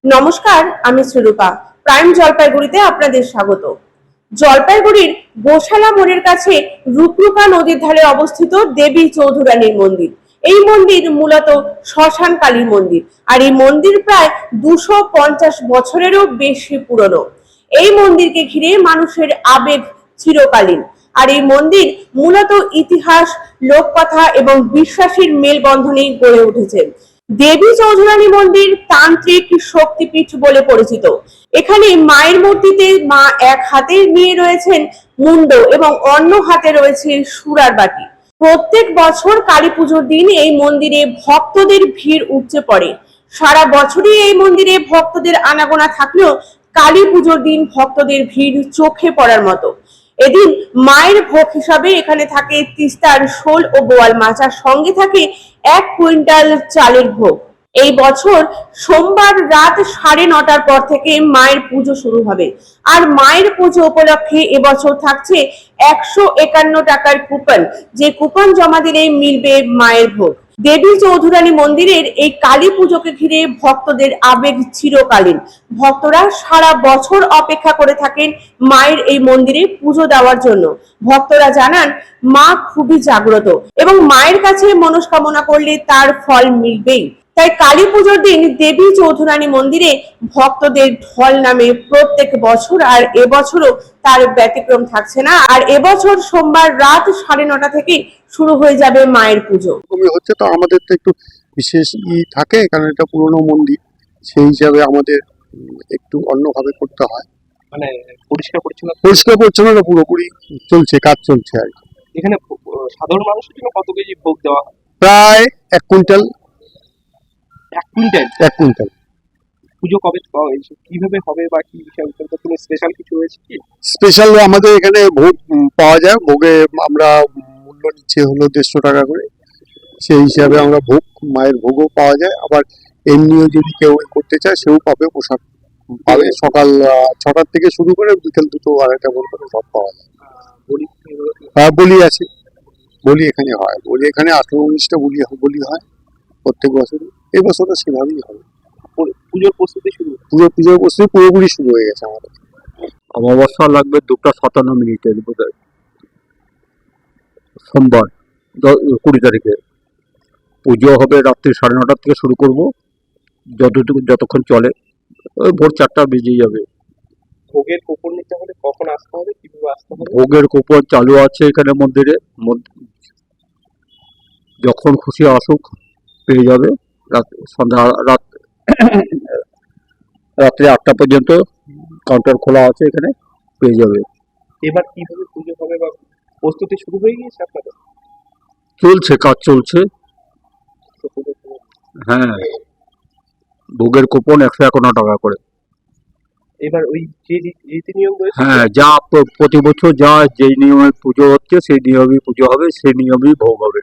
নমস্কার, আমি শ্রীরূপা। প্রাইম জলপাইগুড়িতে আপনাদের স্বাগত। জলপাইগুড়ির গোশালা মোড়ের কাছে রূপরূপা নদীর ধারে অবস্থিত দেবী চৌধুরানীর মন্দির। এই মন্দির মূলত শ্মশান কালীর মন্দির, আর এই মন্দির প্রায় 250 বছরেরও বেশি পুরনো। এই মন্দিরকে ঘিরে মানুষের আবেগ চিরকালীন, আর এই মন্দির মূলত ইতিহাস, লোককথা এবং বিশ্বাসের মেলবন্ধনে গড়ে উঠেছে। দেবী চৌধুরানী মন্দির তান্ত্রিক শক্তিপীঠ বলে পরিচিত। এখানে মায়ের মূর্তিতে মা এক হাতে নিয়ে রয়েছেন মুন্ড এবং অন্য হাতে রয়েছে সুরার বাটি। প্রত্যেক বছর কালী পুজোর দিন এই মন্দিরে ভক্তদের ভিড় উপচে পড়ে। সারা বছরই এই মন্দিরে ভক্তদের আনাগোনা থাকলেও কালী পুজোর দিন ভক্তদের ভিড় চোখে পড়ার মতো। এদিন মায়ের ভোগ হিসাবে এখানে থাকে তিস্তার শোল ও বোয়াল মাছ, আর সঙ্গে থাকে 1 কুইন্টাল চালের ভোগ। এই বছর সোমবার রাত 9:30টার পর থেকে মায়ের পুজো শুরু হবে, আর মায়ের পুজো উপলক্ষে এবছর থাকছে 151 টাকার কুপন, যে কুপন জমা দিলেই মিলবে মায়ের ভোগ। দেবী চৌধুরানী মন্দিরের এই কালী পুজোকে ঘিরে ভক্তদের আবেগ চিরকালীন। ভক্তরা সারা বছর অপেক্ষা করে থাকেন মায়ের এই মন্দিরে পুজো দেওয়ার জন্য। ভক্তরা জানান মা খুবই জাগ্রত এবং মায়ের কাছে মনস্কামনা করলে তার ফল মিলবেই। তাই কালী পুজোর দিন দেবী চৌধুরানী মন্দিরে ভক্তদের ঢল নামে প্রত্যেক বছর, আর এবছরও তার ব্যতিক্রম থাকছে না। আর এবছর সোমবার রাত 9:30 থেকে শুরু হয়ে যাবে মায়ের পুজো। হচ্ছে তো আমাদের তো একটু বিশেষ থাকে, কারণ এটা পুরনো মন্দির, সেই হিসাবে আমাদের একটু অন্যভাবে করতে হয়। মানে পরিষ্কার পরিচ্ছন্নতা পুরোপুরি চলছে, কাজ চলছে আর কি। এখানে সাধারণ মানুষের জন্য কত কেজি ভোগ দেওয়া হয়? প্রায় 1 কুইন্টাল। 1 কুইন্টাল পুজো কবে কিভাবে হবে বা কি বিষয় কোনো স্পেশাল কিছু রয়েছে কি? স্পেশাল আমাদের এখানে ভোগ পাওয়া যায়। ভোগে আমরা মূল্য নিচ্ছে হলো 150 টাকা করে। সেই হিসাবে আমরা ভোগ, মায়ের ভোগও পাওয়া যায়। আবার এমনিও যদি কেউ করতে চায় সেও পাবে, পোশাক পাবে। সকাল 6টার থেকে শুরু করে বিকেল 2-2-2:30 পর্যন্ত সব পাওয়া যায়। বলি আছে, বলি এখানে হয়। বলি এখানে 18-19টা বলি হয় প্রত্যেক বছরই। এই বছরটা সেভাবেই হবে। পুজোর প্রস্তুতি পুজোর প্রস্তুতি পুরোপুরি শুরু হয়ে গেছে আমাদের। অমাবস্যা লাগবে 2:57 বোধহয়, সোমবার 20 তারিখে। পুজো হবে রাত্রি 9:30 থেকে শুরু করব, যতক্ষণ চলে। ওই ভোর 4টা বেজে যাবে। ভোগের কুপন নিতে হলে কখন আসতে হবে, কিভাবে আসতে হবে? ভোগের কুপন চালু আছে এখানে মন্দিরে, যখন খুশি আসুক পেয়ে যাবে। রাত্রি 8টা পর্যন্ত কাউন্টার খোলা আছে, এখানে পেয়ে যাবে। এবার কিভাবে পুজো হবে বা প্রস্তুতি শুরু হয়ে গিয়েছে আপনাদের? চলছে, কাজ চলছে। হ্যাঁ, ভোগের কুপন 151 টাকা করে। এবার ওই যে রীতি নিয়ম রয়েছে, হ্যাঁ, যা প্রতি বছর যা যেই নিয়মে পুজো হচ্ছে সেই নিয়মেই পুজো হবে, সেই নিয়মেই ভোগ হবে।